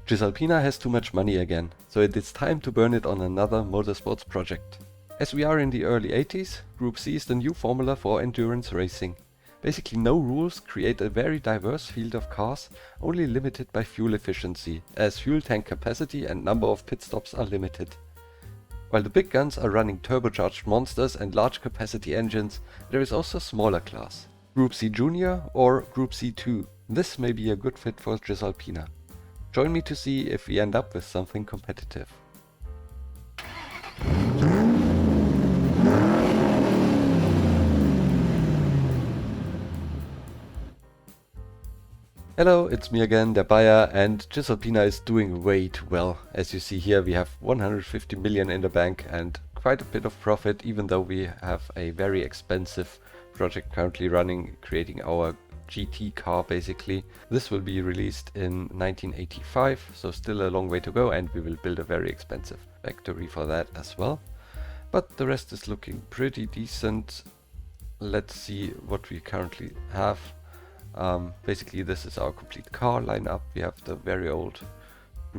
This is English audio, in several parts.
Cisalpina has too much money again, so it is time to burn it on another motorsports project. As we are in the early 80s, Group C is the new formula for endurance racing. Basically no rules create a very diverse field of cars, only limited by fuel efficiency, as fuel tank capacity and number of pit stops are limited. While the big guns are running turbocharged monsters and large capacity engines, there is also a smaller class. Group C Junior or Group C2. This may be a good fit for Cisalpina. Join me to see if we end up with something competitive. Hello, it's me again, der Bayer, and Cisalpina is doing way too well. As you see here, we have 150 million in the bank and quite a bit of profit, even though we have a very expensive project currently running, creating our GT car basically. This will be released in 1985, so still a long way to go, and we will build a very expensive factory for that as well. But the rest is looking pretty decent. Let's see what we currently have. Basically this is our complete car lineup. We have the very old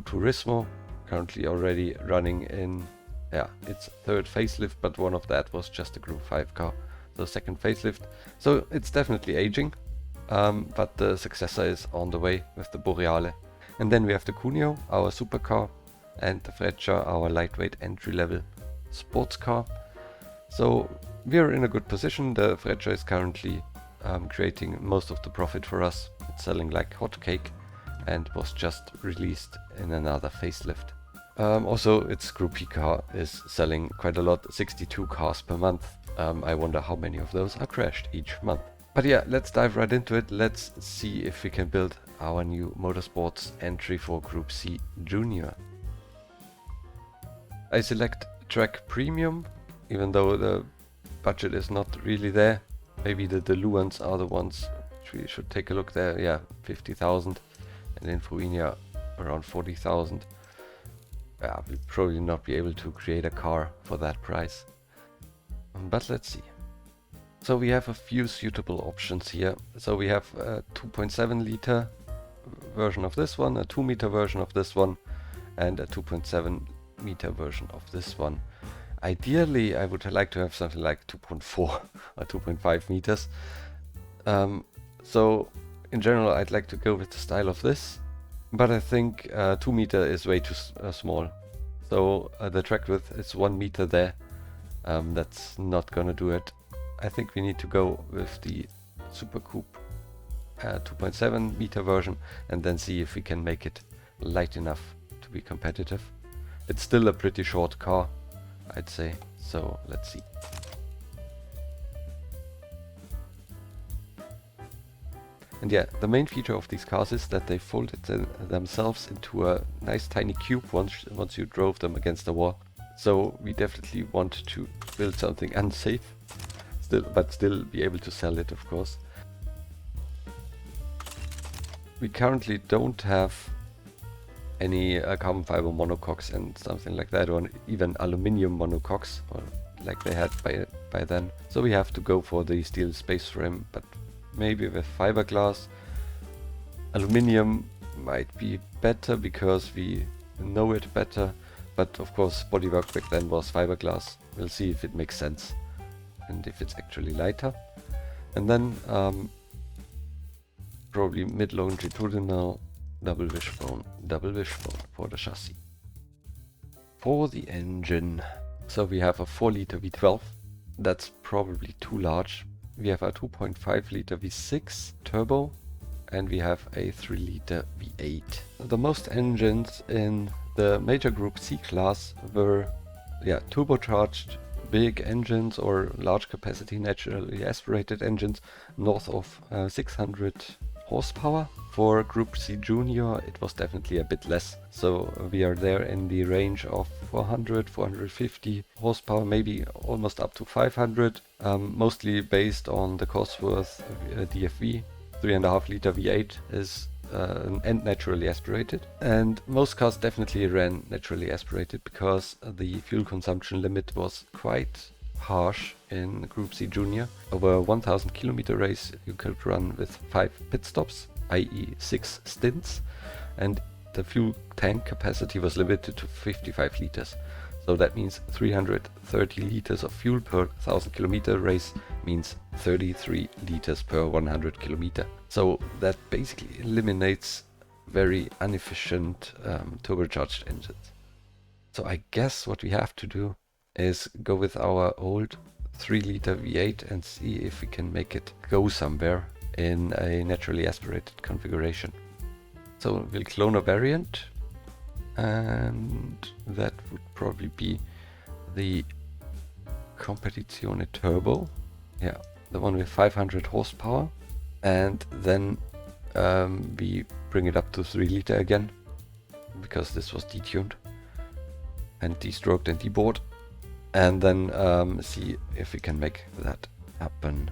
Turismo, currently already running in, its third facelift, but one of that was just a Group 5 car, so second facelift. So it's definitely aging, but the successor is on the way with the Boreale. And then we have the Cuneo, our supercar, and the Freccia, our lightweight entry-level sports car. So we're in a good position. The Freccia is currently creating most of the profit for us. It's selling like hotcake and was just released in another facelift. Also, its Group P car is selling quite a lot, 62 cars per month. I wonder how many of those are crashed each month. But yeah, let's dive right into it. Let's see if we can build our new motorsports entry for Group C Junior. I select track premium, even though the budget is not really there. Maybe the Luans are the ones which we should take a look there. Yeah, 50,000, and in Fruinia around 40,000. Yeah, we'll probably not be able to create a car for that price. But let's see. So we have a few suitable options here. So we have a 2.7 liter version of this one, a 2 meter version of this one, and a 2.7 meter version of this one. Ideally, I would like to have something like 2.4 or 2.5 meters. So in general, I'd like to go with the style of this, but I think 2 meter is way too small. So the track width is 1 meter there. That's not gonna do it. I think we need to go with the Super Coupe 2.7 meter version and then see if we can make it light enough to be competitive. It's still a pretty short car, I'd say, so let's see. And yeah, the main feature of these cars is that they folded themselves into a nice tiny cube once you drove them against the wall. So we definitely want to build something unsafe, but still be able to sell it, of course. We currently don't have any carbon fiber monocoques and something like that, or even aluminium monocoques, or like they had by then. So we have to go for the steel space frame, but maybe with fiberglass. Aluminium might be better because we know it better, but of course bodywork back then was fiberglass. We'll see if it makes sense and if it's actually lighter. And then probably mid-longitudinal double wishbone for the chassis. For the engine, so we have a 4 liter V12, that's probably too large. We have a 2.5 liter V6 turbo, and we have a 3 liter V8. The most engines in the major Group C class were turbocharged big engines or large capacity naturally aspirated engines north of 600 horsepower. For Group C Junior it was definitely a bit less, so we are there in the range of 400, 450 horsepower, maybe almost up to 500, mostly based on the Cosworth DFV. 3.5 liter V8 is and naturally aspirated, and most cars definitely ran naturally aspirated because the fuel consumption limit was quite harsh in Group C Junior. Over a 1000 kilometer race you could run with 5 pit stops, i.e. 6 stints, and the fuel tank capacity was limited to 55 liters. So that means 330 liters of fuel per 1000 kilometer race means 33 liters per 100 kilometer. So that basically eliminates very inefficient turbocharged engines. So I guess what we have to do is go with our old 3-liter V8 and see if we can make it go somewhere in a naturally aspirated configuration. So we'll clone a variant, and that would probably be the Competizione Turbo. Yeah, the one with 500 horsepower. And then we bring it up to 3-liter again, because this was detuned and destroked and debored. And then see if we can make that happen.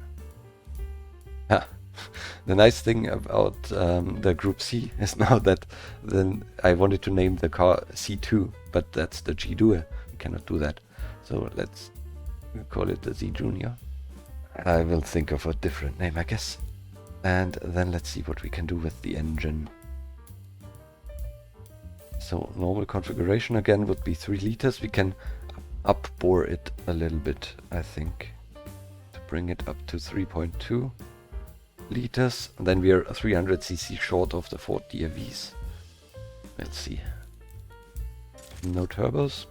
The nice thing about the Group C is now that then I wanted to name the car C2, but that's the G2. We cannot do that. So let's call it the Z Junior. I will think of a different name, I guess. And then let's see what we can do with the engine. So normal configuration again would be 3 liters. We can upbore it a little bit, I think, to bring it up to 3.2 liters. And then we are 300 cc short of the Ford DRVs. Let's see. No turbos.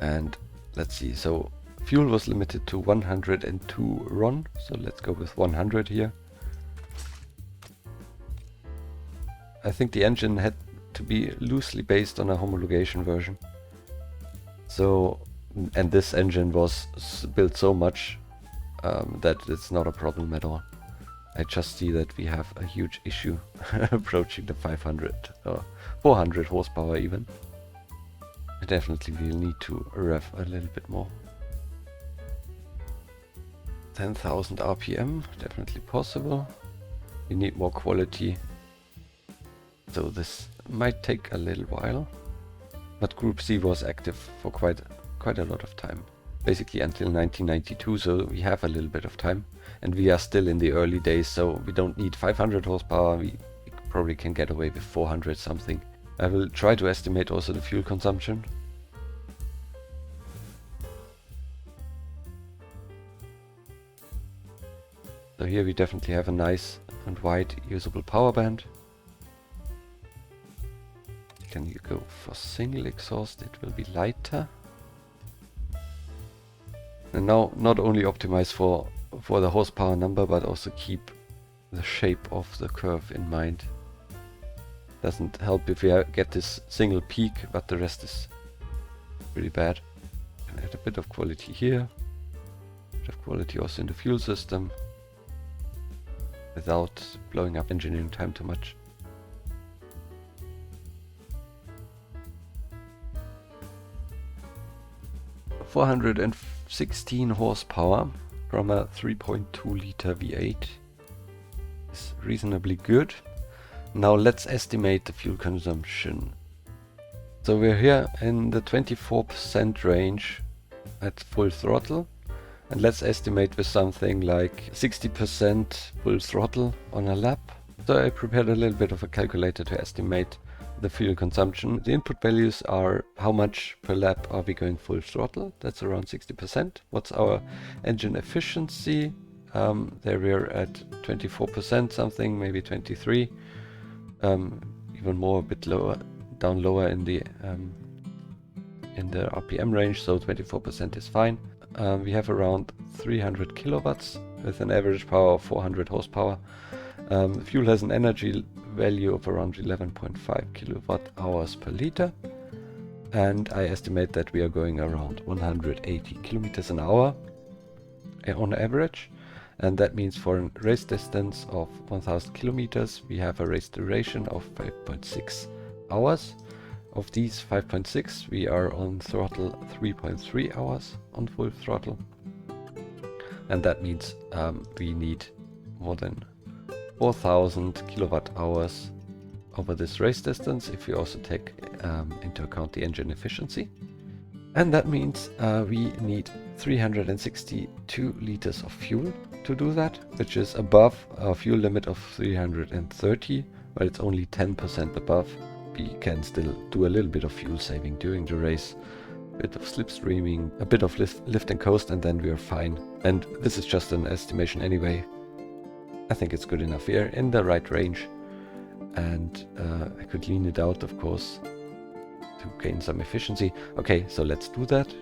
And let's see. So fuel was limited to 102 RON. So let's go with 100 here. I think the engine had to be loosely based on a homologation version. So, and this engine was built so much that it's not a problem at all. I just see that we have a huge issue approaching the 500 or 400 horsepower even. Definitely we'll need to rev a little bit more. 10,000 RPM, definitely possible. We need more quality. So this might take a little while. But Group C was active for quite a lot of time. Basically until 1992, so we have a little bit of time. And we are still in the early days, so we don't need 500 horsepower. We probably can get away with 400 something. I will try to estimate also the fuel consumption. So here we definitely have a nice and wide usable power band. Can you go for single exhaust? It will be lighter. And now not only optimize for the horsepower number, but also keep the shape of the curve in mind. Doesn't help if we get this single peak, but the rest is pretty bad. Can add a bit of quality here. A bit of quality also in the fuel system, without blowing up engineering time too much. (416 horsepower from a 3.2 liter V8 is reasonably good. Now let's estimate the fuel consumption. So we're here in the 24% range at full throttle, and let's estimate with something like 60% full throttle on a lap. So I prepared a little bit of a calculator to estimate the fuel consumption. The input values are how much per lap are we going full throttle. That's around 60%. What's our engine efficiency? There we're at 24% something, maybe 23. Even more, a bit lower, down lower in the RPM range, so 24% is fine. We have around 300 kilowatts with an average power of 400 horsepower. The fuel has an energy value of around 11.5 kilowatt hours per liter, and I estimate that we are going around 180 kilometers an hour on average, and that means for a race distance of 1000 kilometers we have a race duration of 5.6 hours. Of these 5.6 we are on throttle 3.3 hours on full throttle, and that means we need more than 4000 kilowatt hours over this race distance if we also take into account the engine efficiency. And that means we need 362 liters of fuel to do that, which is above our fuel limit of 330, while it's only 10% above, we can still do a little bit of fuel saving during the race, a bit of slipstreaming, a bit of lift and coast, and then we are fine. And this is just an estimation anyway. I think it's good enough. We are in the right range, and I could lean it out, of course, to gain some efficiency. Okay, so let's do that.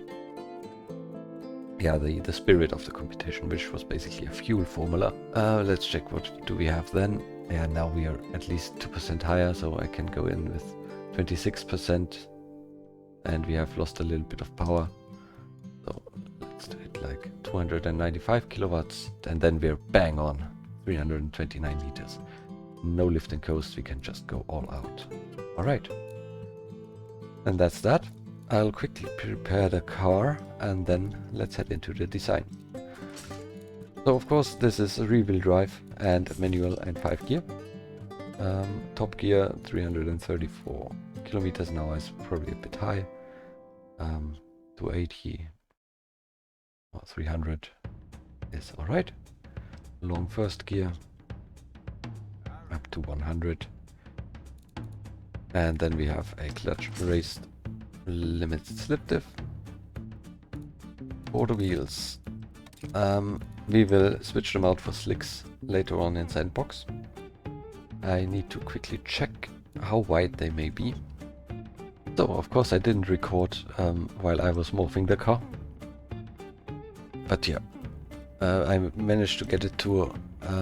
Yeah, the spirit of the competition, which was basically a fuel formula. Let's check what do we have then. Yeah, now we are at least 2% higher, so I can go in with 26%, and we have lost a little bit of power. So let's do it like 295 kilowatts, and then we're bang on 329 liters. No lift and coast, we can just go all out. Alright. And that's that. I'll quickly prepare the car, and then let's head into the design. So of course this is a rear-wheel drive and manual and 5 gear. Top gear 334 kilometers an hour is probably a bit high. 280 or 300 is alright. Long first gear up to 100, and then we have a clutch raised limited slip diff. For the wheels, we will switch them out for slicks later on in Sandbox. I need to quickly check how wide they may be. So of course I didn't record while I was morphing the car, but yeah, I managed to get it to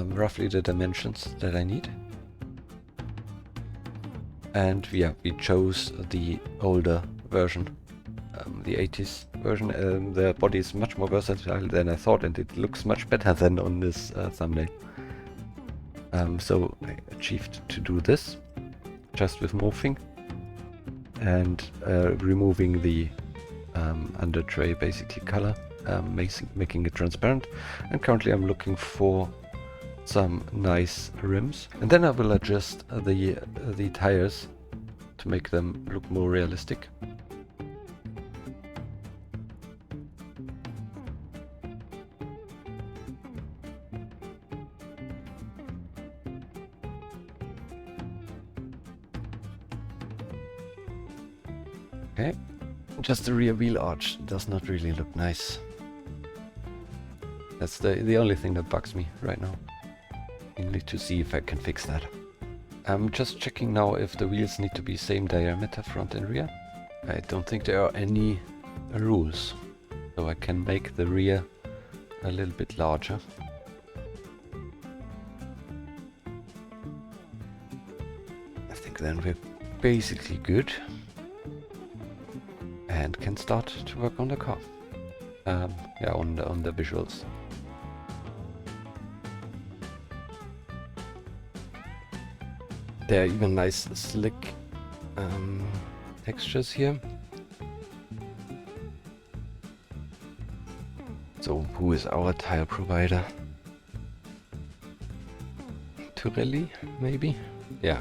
roughly the dimensions that I need. And yeah, we chose the older version, the 80s version. The body is much more versatile than I thought, and it looks much better than on this thumbnail. So I achieved to do this just with morphing and removing the under tray basically color, making it transparent. And currently I'm looking for some nice rims, and then I will adjust the tires to make them look more realistic. Okay, just the rear wheel arch does not really look nice. That's the only thing that bugs me right now. I need to see if I can fix that. I'm just checking now if the wheels need to be same diameter front and rear. I don't think there are any rules, so I can make the rear a little bit larger. I think then we're basically good and can start to work on the car. Yeah, on the visuals. There are even nice slick textures here. So who is our tire provider? Pirelli, maybe? Yeah,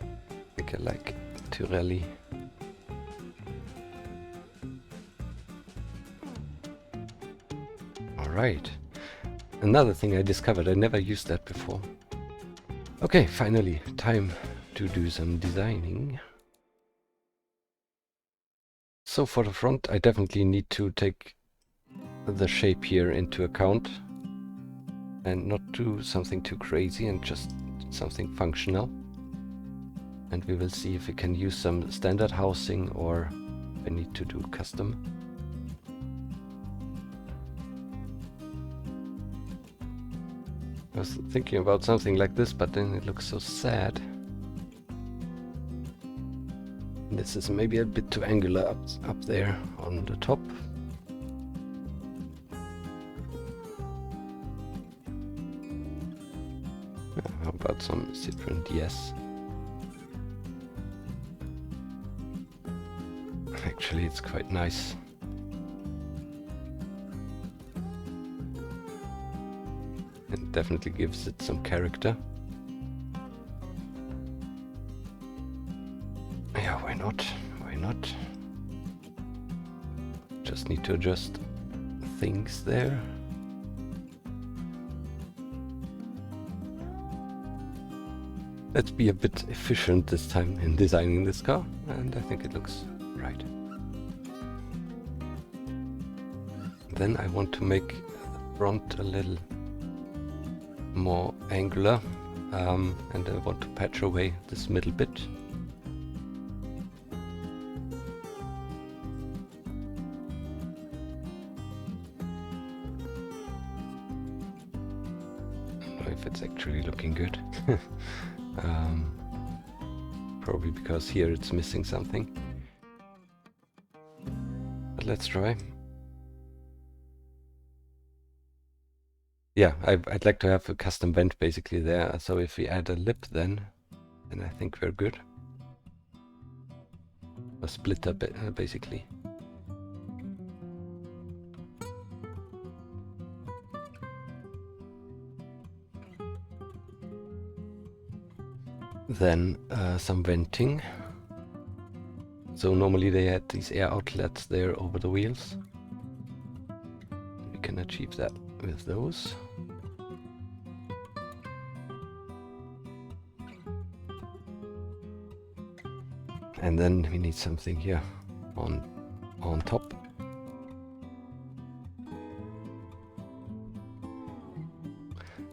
I think I like Pirelli. Alright, another thing I discovered, I never used that before. Okay, finally, time to do some designing. So for the front, I definitely need to take the shape here into account and not do something too crazy and just something functional. And we will see if we can use some standard housing or I need to do custom. I was thinking about something like this, but then it looks so sad. This is maybe a bit too angular up there on the top. How about some Citroen DS? Actually, it's quite nice. It definitely gives it some character. Yeah, why not? Why not? Just need to adjust things there. Let's be a bit efficient this time in designing this car, and I think it looks right. Then I want to make the front a little more angular, and I want to patch away this middle bit. I don't know if it's actually looking good. Probably because here it's missing something. But let's try. Yeah, I'd like to have a custom vent basically there. So if we add a lip then I think we're good. A splitter basically. Then some venting. So normally they had these air outlets there over the wheels. We can achieve that with those. And then we need something here on top.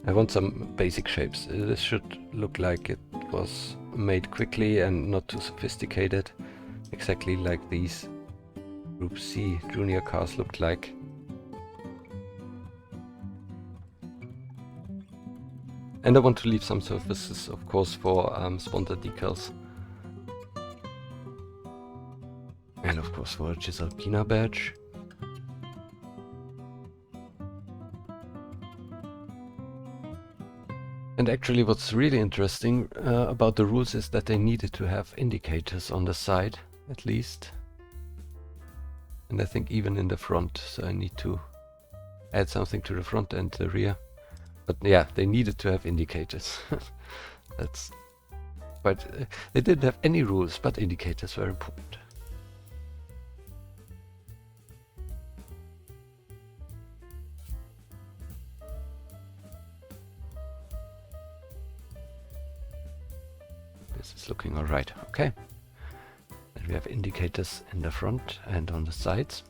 I want some basic shapes. This should look like it was made quickly and not too sophisticated, exactly like these Group C junior cars looked like. And I want to leave some surfaces, of course, for sponsor decals. And of course for a Cisalpina badge. And actually what's really interesting about the rules is that they needed to have indicators on the side, at least. And I think even in the front, so I need to add something to the front and the rear. But yeah, they needed to have indicators. That's quite... they didn't have any rules, but indicators were important. This is looking all right. Okay. And we have indicators in the front and on the sides.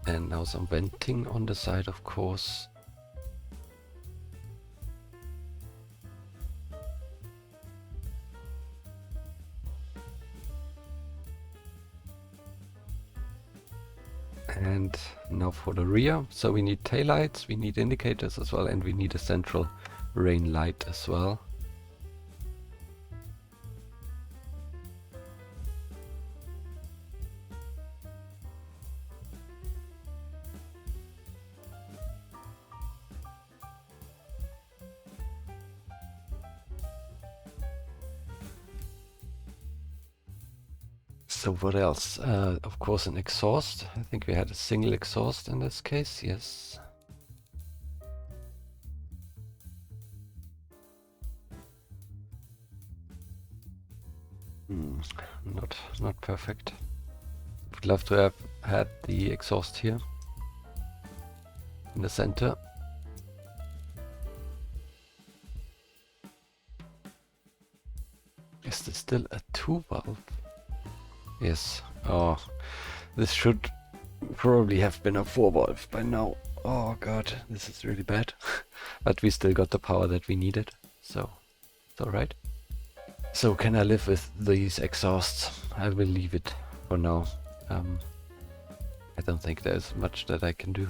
And now some venting on the side, of course. And now for the rear. So we need taillights, we need indicators as well, and we need a central rain light as well. So what else? Of course an exhaust. I think we had a single exhaust in this case, yes. Not perfect. Would love to have had the exhaust here in the center. Is this still a 2-valve? Yes. Oh, this should probably have been a 4-valve by now. Oh god, this is really bad. But we still got the power that we needed, so it's alright. So can I live with these exhausts? I will leave it for now. I don't think there's much that I can do.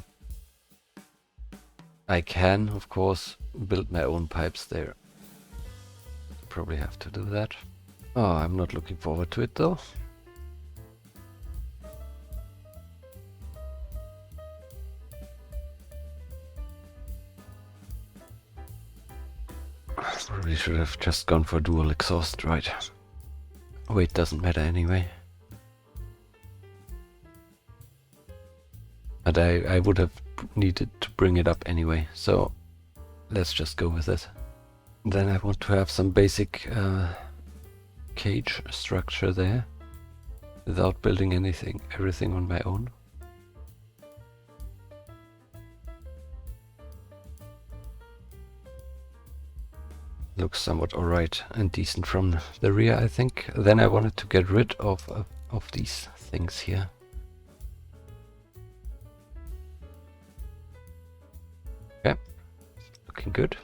I can, of course, build my own pipes there. Probably have to do that. Oh, I'm not looking forward to it though. Probably should have just gone for dual exhaust, right? Weight doesn't matter anyway. But I would have needed to bring it up anyway, so let's just go with it. Then I want to have some basic cage structure there without building everything on my own. Looks somewhat alright and decent from the rear, I think. Then I wanted to get rid of these things here. Okay, looking good.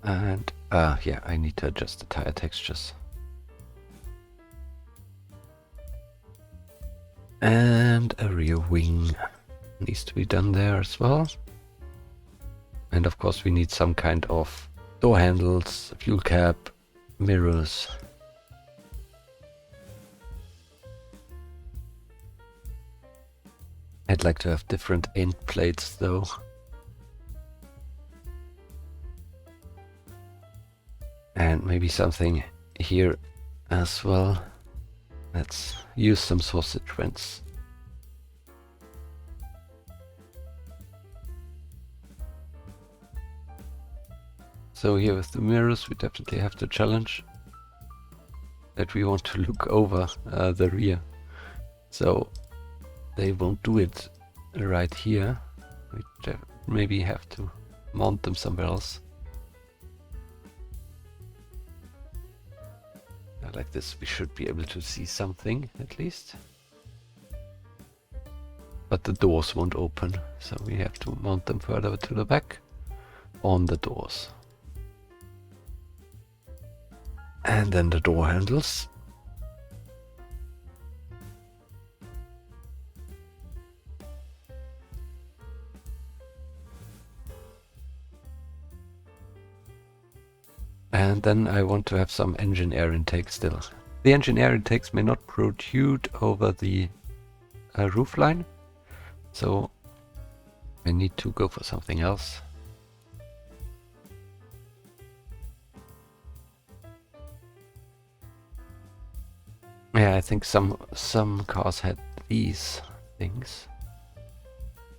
And yeah, I need to adjust the tire textures. And a rear wing needs to be done there as well. And of course we need some kind of door handles, fuel cap, mirrors. I'd like to have different end plates though. And maybe something here as well. Let's use some sausage vents. So here with the mirrors we definitely have the challenge that we want to look over the rear. So they won't do it right here. We maybe have to mount them somewhere else. Like this we should be able to see something at least. But the doors won't open, so we have to mount them further to the back on the doors. And then the door handles. And then I want to have some engine air intake still. The engine air intakes may not protrude over the roof line, so I need to go for something else. Yeah, I think some cars had these things,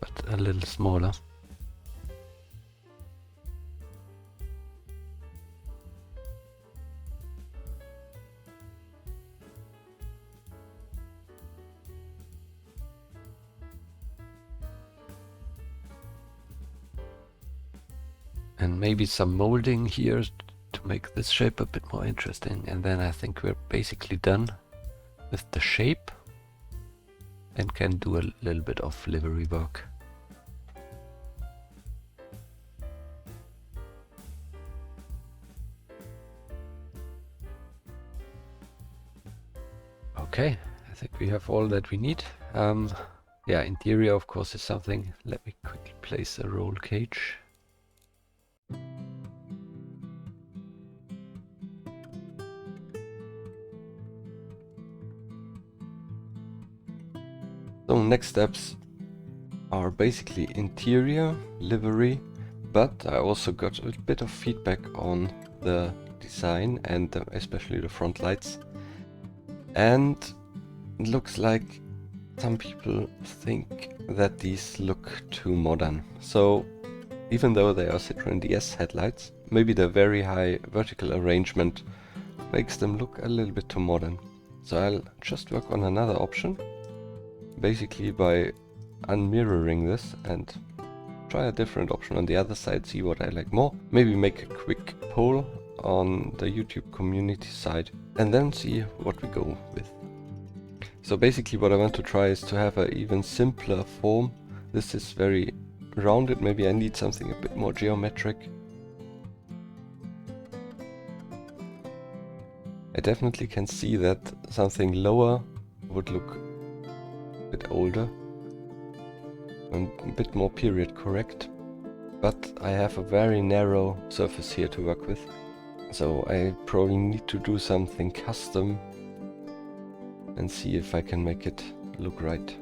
but a little smaller. And maybe some molding here to make this shape a bit more interesting. And then I think we're basically done with the shape and can do a little bit of livery work. Okay, I think we have all that we need. Yeah, interior of course is something. Let me quickly place a roll cage. So next steps are basically interior, livery, but I also got a bit of feedback on the design and especially the front lights. And it looks like some people think that these look too modern. So even though they are Citroën DS headlights, maybe the very high vertical arrangement makes them look a little bit too modern. So I'll just work on another option, basically by unmirroring this and try a different option on the other side, see what I like more. Maybe make a quick poll on the YouTube community side and then see what we go with. So basically what I want to try is to have an even simpler form. This is very rounded, maybe I need something a bit more geometric. I definitely can see that something lower would look a bit older and a bit more period correct, but I have a very narrow surface here to work with, so I probably need to do something custom and see if I can make it look right.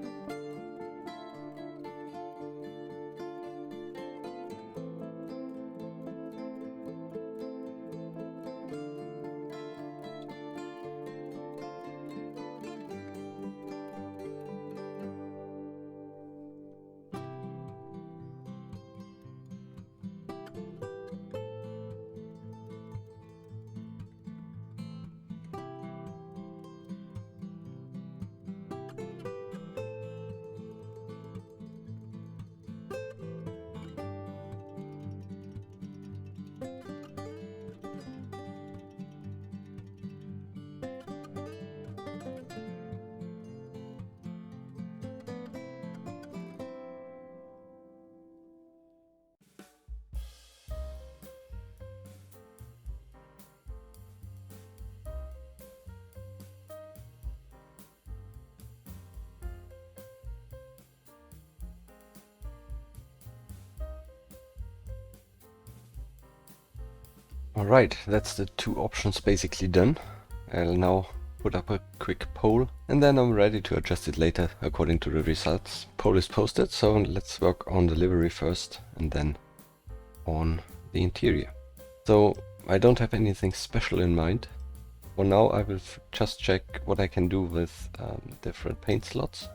Alright, that's the two options basically done. I'll now put up a quick poll and then I'm ready to adjust it later according to the results. Poll is posted, so let's work on the livery first and then on the interior. So I don't have anything special in mind. For now I will just check what I can do with different paint slots.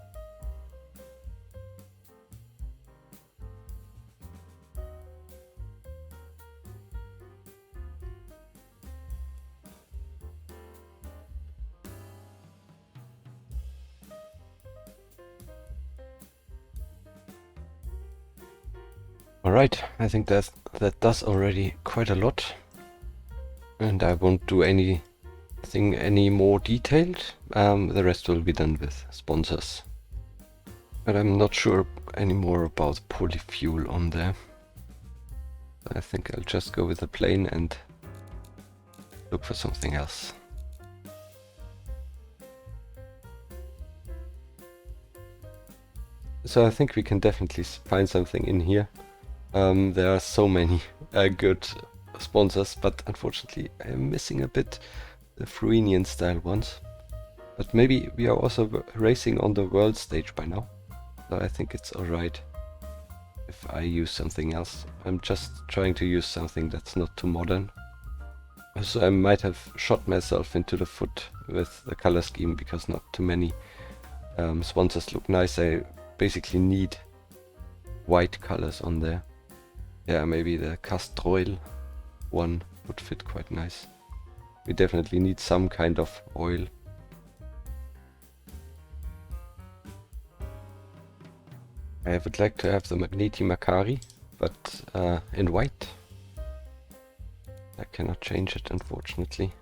Alright, I think that does already quite a lot. And I won't do anything any more detailed. The rest will be done with sponsors. But I'm not sure anymore about polyfuel on there. I think I'll just go with the plain and look for something else. So I think we can definitely find something in here. There are so many good sponsors, but unfortunately I'm missing a bit the Fruinian style ones. But maybe we are also racing on the world stage by now, so I think it's alright if I use something else. I'm just trying to use something that's not too modern. So I might have shot myself into the foot with the color scheme because not too many sponsors look nice. I basically need white colors on there. Yeah, maybe the Castrol one would fit quite nice. We definitely need some kind of oil. I would like to have the Magneti Macari, but in white. I cannot change it, unfortunately.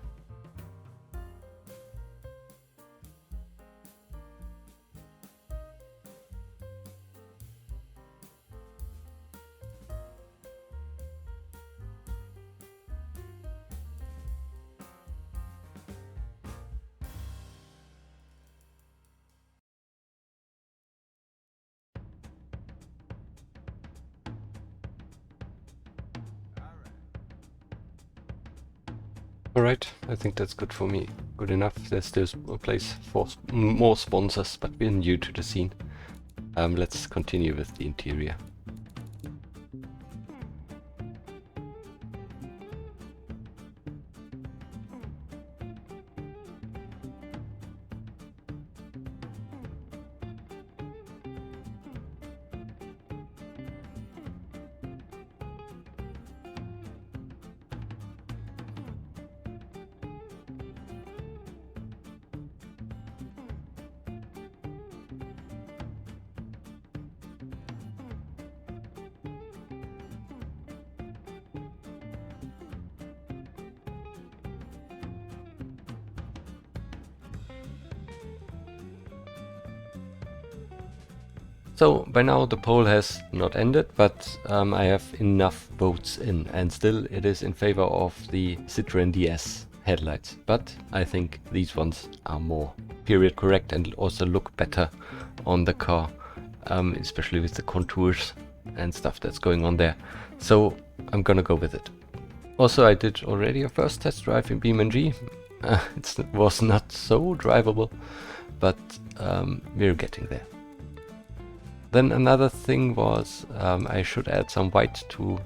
Alright, I think that's good for me. Good enough. There's still a place for more sponsors, but we're new to the scene. Let's continue with the interior. So by now the poll has not ended, but I have enough votes in, and still it is in favor of the Citroën DS headlights. But I think these ones are more period correct and also look better on the car, especially with the contours and stuff that's going on there. So I'm gonna go with it. Also, I did already a first test drive in BeamNG. It was not so drivable, but we're getting there. Then another thing was I should add some white to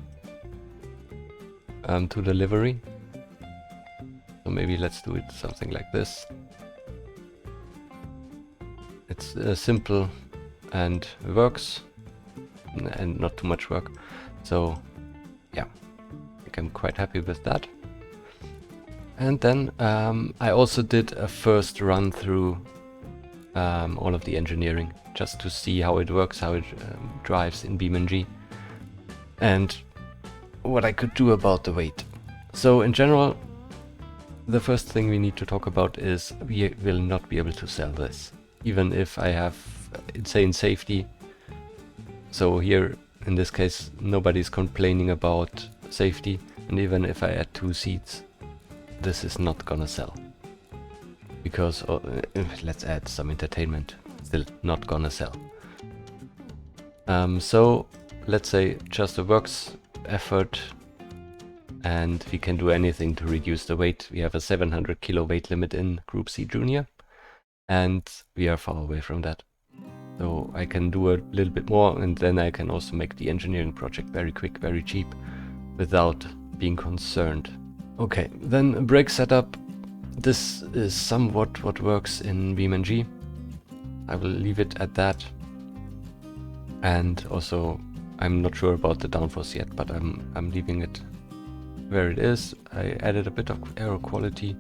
the livery. So maybe let's do it something like this. It's simple and works, and not too much work. So yeah, I think I'm quite happy with that. And then I also did a first run through all of the engineering, just to see how it works, how it drives in BeamNG, and what I could do about the weight. So in general, the first thing we need to talk about is we will not be able to sell this, even if I have insane safety. So here, in this case, nobody's complaining about safety, and even if I add 2 seats, this is not gonna sell. Because, let's add some entertainment, still not gonna sell. So let's say just a works effort and we can do anything to reduce the weight. We have a 700 kilo weight limit in Group C Junior, and we are far away from that. So I can do a little bit more, and then I can also make the engineering project very quick, very cheap, without being concerned. Okay, then brake setup. This is somewhat what works in BeamNG. I will leave it at that. And also, I'm not sure about the downforce yet, but I'm leaving it where it is. I added a bit of aero quality.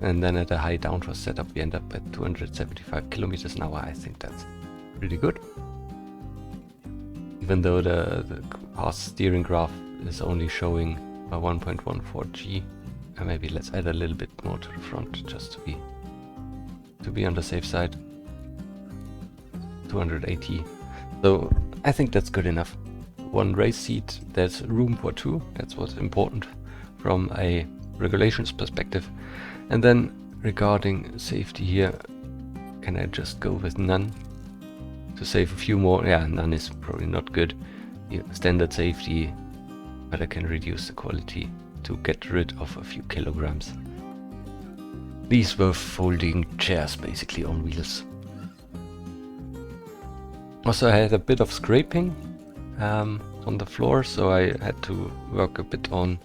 And then at a high downforce setup, we end up at 275 kilometers an hour. I think that's pretty good. Even though the past steering graph is only showing a 1.14 G. Maybe let's add a little bit more to the front, just to be on the safe side. 280. So I think that's good enough. One race seat, there's room for two. That's what's important from a regulations perspective. And then regarding safety here, can I just go with none to save a few more? Yeah, none is probably not good. Yeah, standard safety, but I can reduce the quality to get rid of a few kilograms. These were folding chairs basically on wheels. Also, I had a bit of scraping on the floor, so I had to work a bit on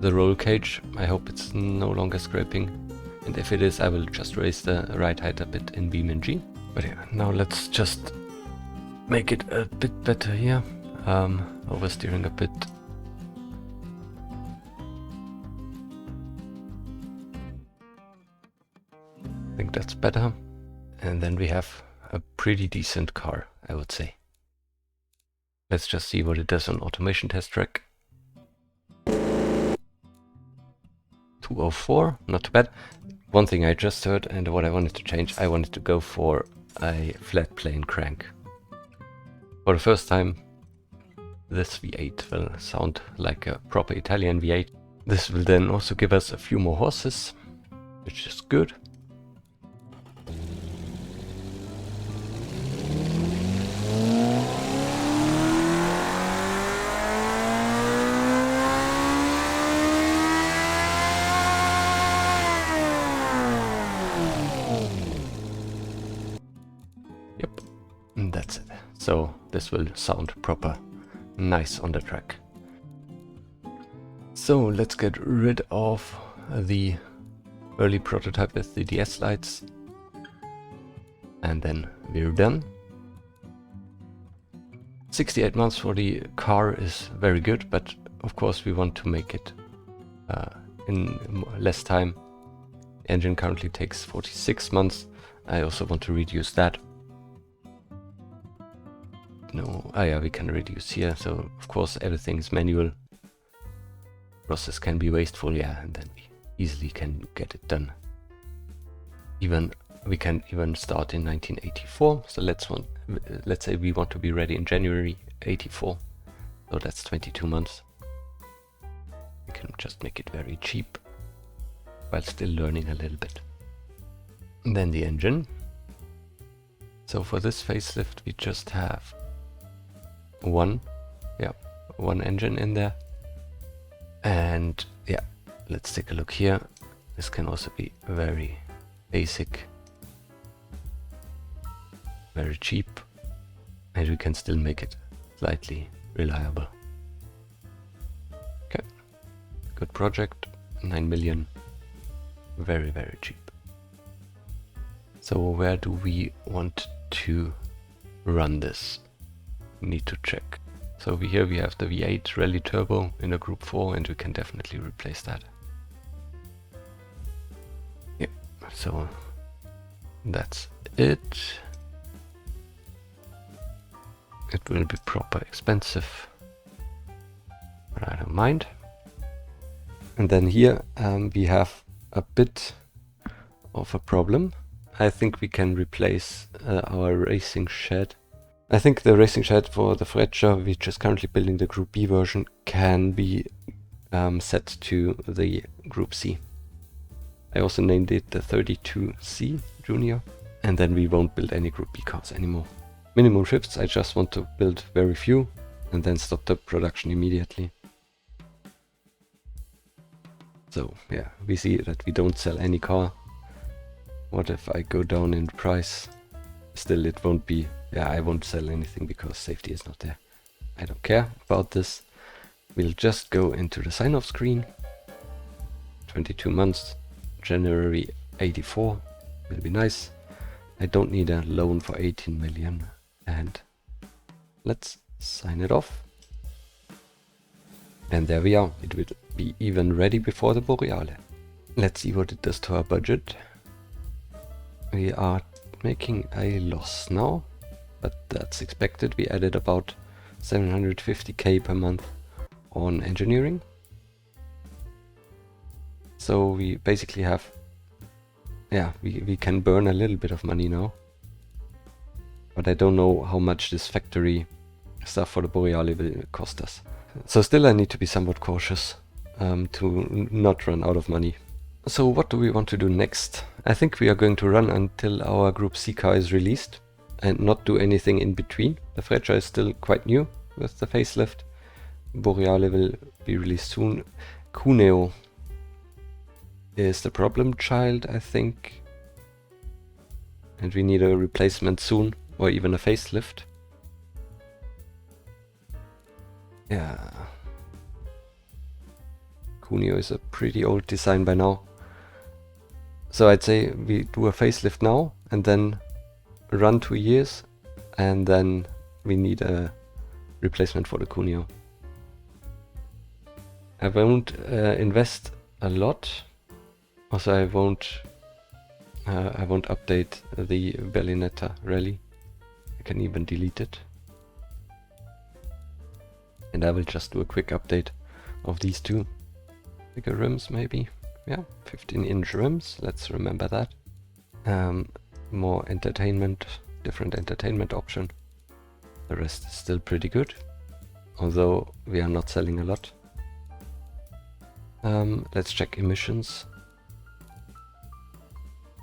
the roll cage. I hope it's no longer scraping, and if it is, I will just raise the ride height a bit in BeamNG. But yeah, now let's just make it a bit better here. Oversteering a bit. I think that's better. And then we have a pretty decent car, I would say. Let's just see what it does on automation test track. 204, not too bad. One thing I just heard and what I wanted to change, I wanted to go for a flat plane crank. For the first time, this V8 will sound like a proper Italian V8. This will then also give us a few more horses, which is good. Yep, and that's it. So this will sound proper nice on the track. So let's get rid of the early prototype with the DS lights, and then we're done. 68 months for the car is very good, but of course we want to make it in less time. The engine currently takes 46 months. I also want to reduce that. No, yeah, we can reduce here. So of course everything is manual. Process can be wasteful, yeah, and then we easily can get it done. We can even start in 1984. So let's say we want to be ready in January 84. So that's 22 months. We can just make it very cheap while still learning a little bit. And then the engine. So for this facelift we just have one engine in there. And yeah, let's take a look here. This can also be very basic, very cheap, and we can still make it slightly reliable. Okay, good project, 9 million, very, very cheap. So where do we want to run this? We need to check. So here we have the V8 Rally Turbo in a Group 4, and we can definitely replace that. Yep, so that's it. It will be proper expensive, but I don't mind. And then here we have a bit of a problem. I think we can replace our racing shed. I think the racing shed for the Freccia, which is currently building the Group B version, can be set to the Group C. I also named it the 32C Junior, and then we won't build any Group B cars anymore. Minimum shifts, I just want to build very few and then stop the production immediately. So yeah, we see that we don't sell any car. What if I go down in price? Still it won't be, yeah, I won't sell anything because safety is not there. I don't care about this. We'll just go into the sign-off screen. 22 months, January 84, will be nice. I don't need a loan for 18 million. And let's sign it off. And there we are, it will be even ready before the Boreale. Let's see what it does to our budget. We are making a loss now, but that's expected. We added about 750k per month on engineering. So we basically have, yeah, we can burn a little bit of money now. But I don't know how much this factory stuff for the Boreale will cost us. So still I need to be somewhat cautious to not run out of money. So what do we want to do next? I think we are going to run until our Group C car is released and not do anything in between. The Freccia is still quite new with the facelift. Boreale will be released soon. Cuneo is the problem child, I think. And we need a replacement soon, or even a facelift. Yeah. Cuneo is a pretty old design by now. So I'd say we do a facelift now and then run 2 years and then we need a replacement for the Cuneo. I won't invest a lot. Also I won't update the Berlinetta rally. I can even delete it. And I will just do a quick update of these two. Bigger rims maybe. Yeah, 15-inch rims, let's remember that. More entertainment, different entertainment option. The rest is still pretty good, although we are not selling a lot. Let's check emissions.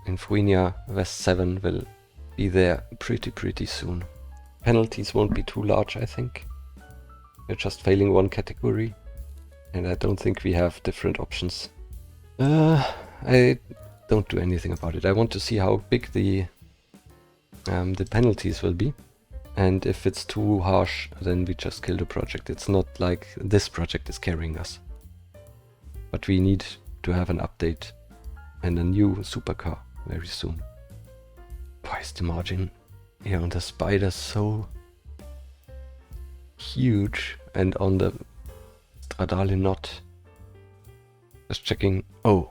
In Fuinia, West 7 will be there pretty soon. Penalties won't be too large, I think. We're just failing one category, and I don't think we have different options. I don't do anything about it. I want to see how big the penalties will be, and if it's too harsh, then we just kill the project. It's not like this project is carrying us. But we need to have an update and a new supercar very soon. Why is the margin here on the Spider so huge and on the Stradale not? Just checking. Oh,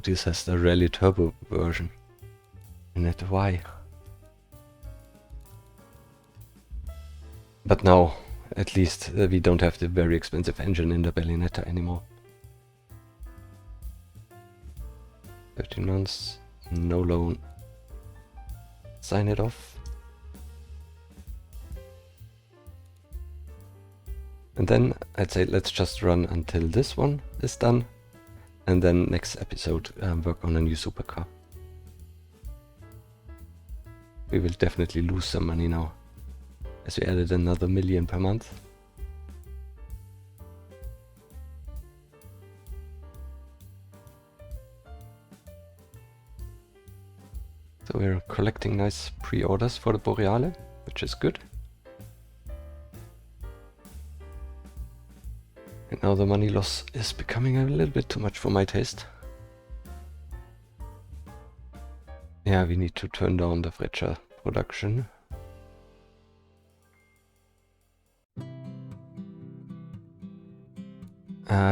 this has the Rally Turbo version in it. Why? But now, at least we don't have the very expensive engine in the Berlinetta anymore. 13 months, no loan. Sign it off. And then I'd say let's just run until this one is done. And then next episode work on a new supercar. We will definitely lose some money now, as we added another 1 million per month. So we're collecting nice pre-orders for the Boreale, which is good. And now the money loss is becoming a little bit too much for my taste. Yeah, we need to turn down the Freccia production.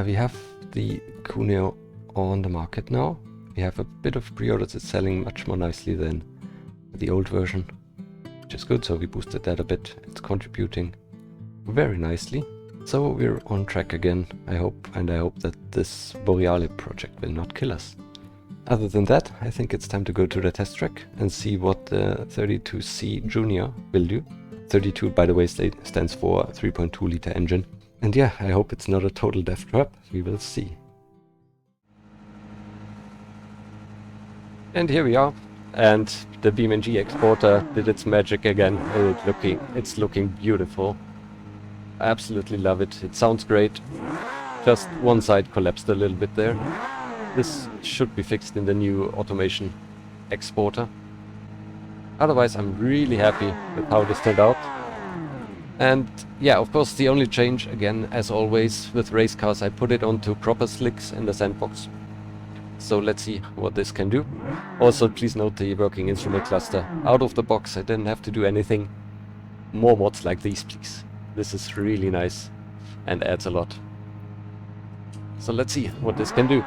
We have the Cuneo on the market now. We have a bit of pre-orders. It's selling much more nicely than the old version, which is good. So we boosted that a bit. It's contributing very nicely. So we're on track again, I hope, and I hope that this Boreale project will not kill us. Other than that, I think it's time to go to the test track and see what the 32C Junior will do. 32, by the way, stands for 3.2 liter engine. And yeah, I hope it's not a total death trap. We will see. And here we are. And the BeamNG exporter did its magic again. It's looking beautiful. absolutely love it. It sounds great. Just one side collapsed a little bit there. This should be fixed in the new automation exporter. Otherwise, I'm really happy with how this turned out. And yeah, of course, the only change, again, as always, with race cars, I put it onto proper slicks in the sandbox. So let's see what this can do. Also, please note the working instrument cluster. Out of the box, I didn't have to do anything. More mods like these, please. This is really nice and adds a lot. So let's see what this can do.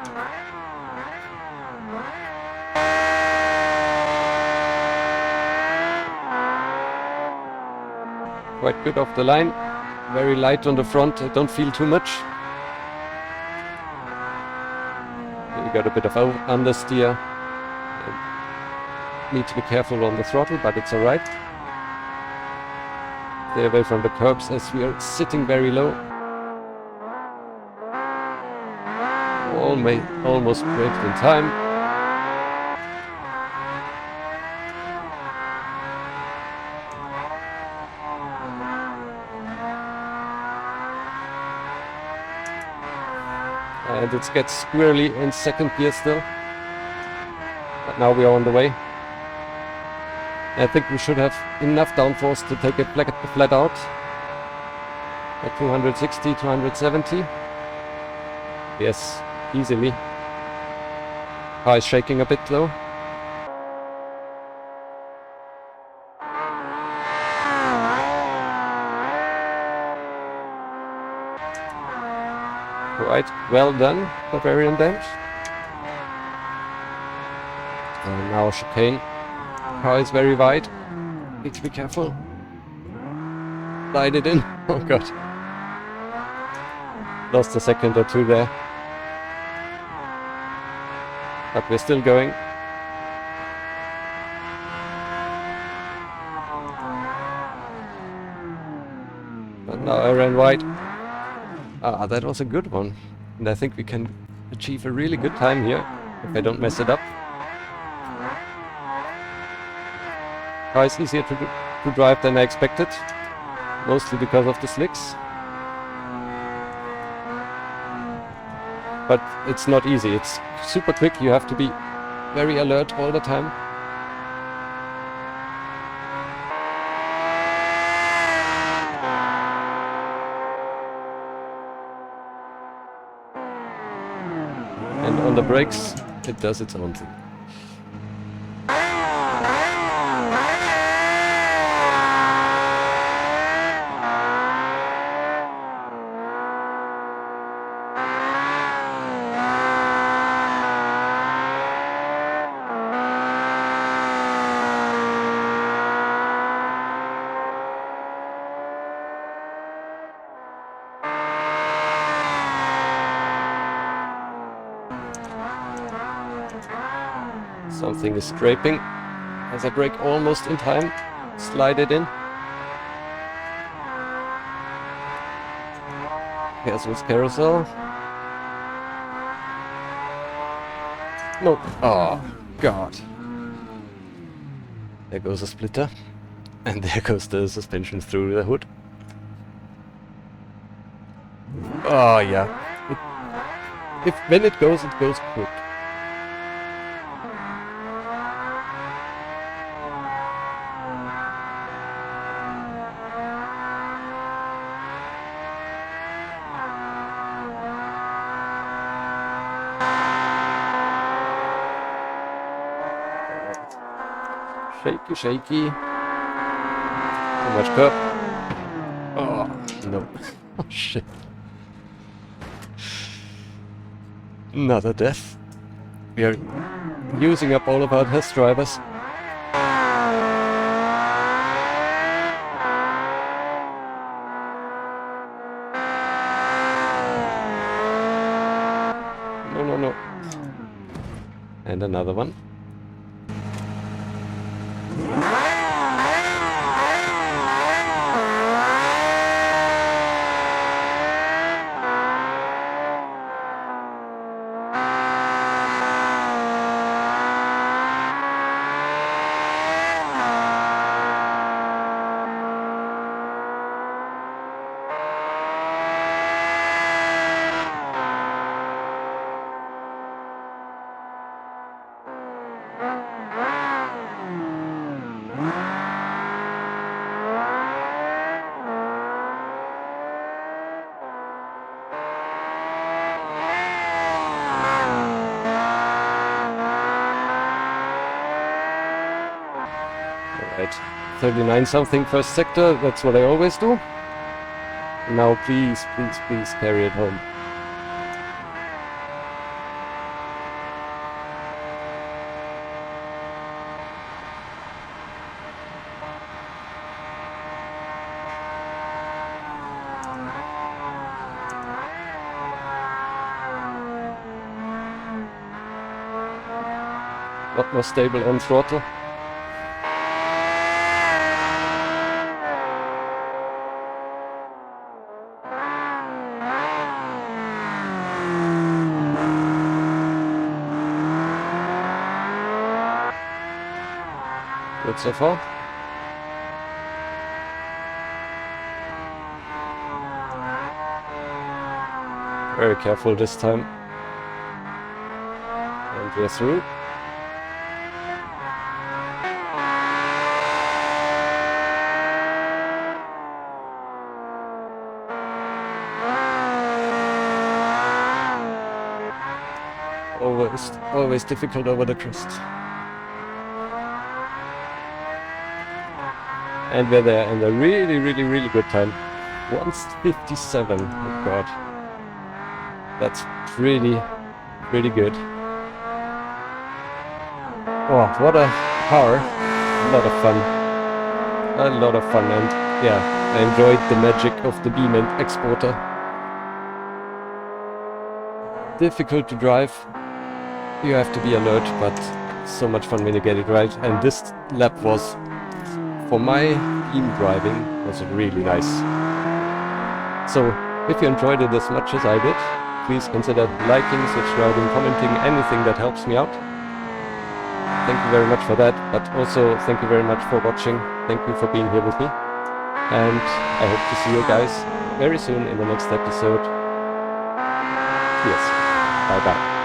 Quite good off the line. Very light on the front. I don't feel too much. You got a bit of understeer. Need to be careful on the throttle, but it's alright. Stay away from the curbs as we are sitting very low. Almost braked in time. And it gets squarely in second gear still. But now we are on the way. I think we should have enough downforce to take it flat out. At 260, 270. Yes, easily. Car is shaking a bit though. Right, well done, Bavarian Dams. And now chicane. Car is very wide. Need to be careful. Slide it in. Oh god. Lost a second or two there. But we're still going. But now I ran wide. Ah, that was a good one. And I think we can achieve a really good time here, if I don't mess it up. Car is easier to drive than I expected, mostly because of the slicks. But it's not easy, it's super quick, you have to be very alert all the time. And on the brakes, it does its own thing. Something is scraping. As I brake almost in time, slide it in. Here's with carousel. No. Oh, God. There goes a splitter. And there goes the suspension through the hood. Oh, yeah. When it goes quick. Shaky, shaky. Too much curb. Oh, no. Oh, shit. Another death. We are using up all of our test drivers. No. And another one. Alright, 39 something first sector, that's what I always do. Now please, please, please carry it home. Lot more stable on throttle. Good so far. Very careful this time. And we're through. Always difficult over the crest. And we're there, and a really, really, really good time. 1:57. Oh god. That's pretty good. Oh, what a car. A lot of fun. A lot of fun, and yeah, I enjoyed the magic of the beam and exporter. Difficult to drive. You have to be alert, but so much fun when you get it right. And this lap was, for my beam driving, was really nice. So, if you enjoyed it as much as I did, please consider liking, subscribing, commenting, anything that helps me out. Thank you very much for that, but also thank you very much for watching. Thank you for being here with me. And I hope to see you guys very soon in the next episode. Cheers. Bye bye.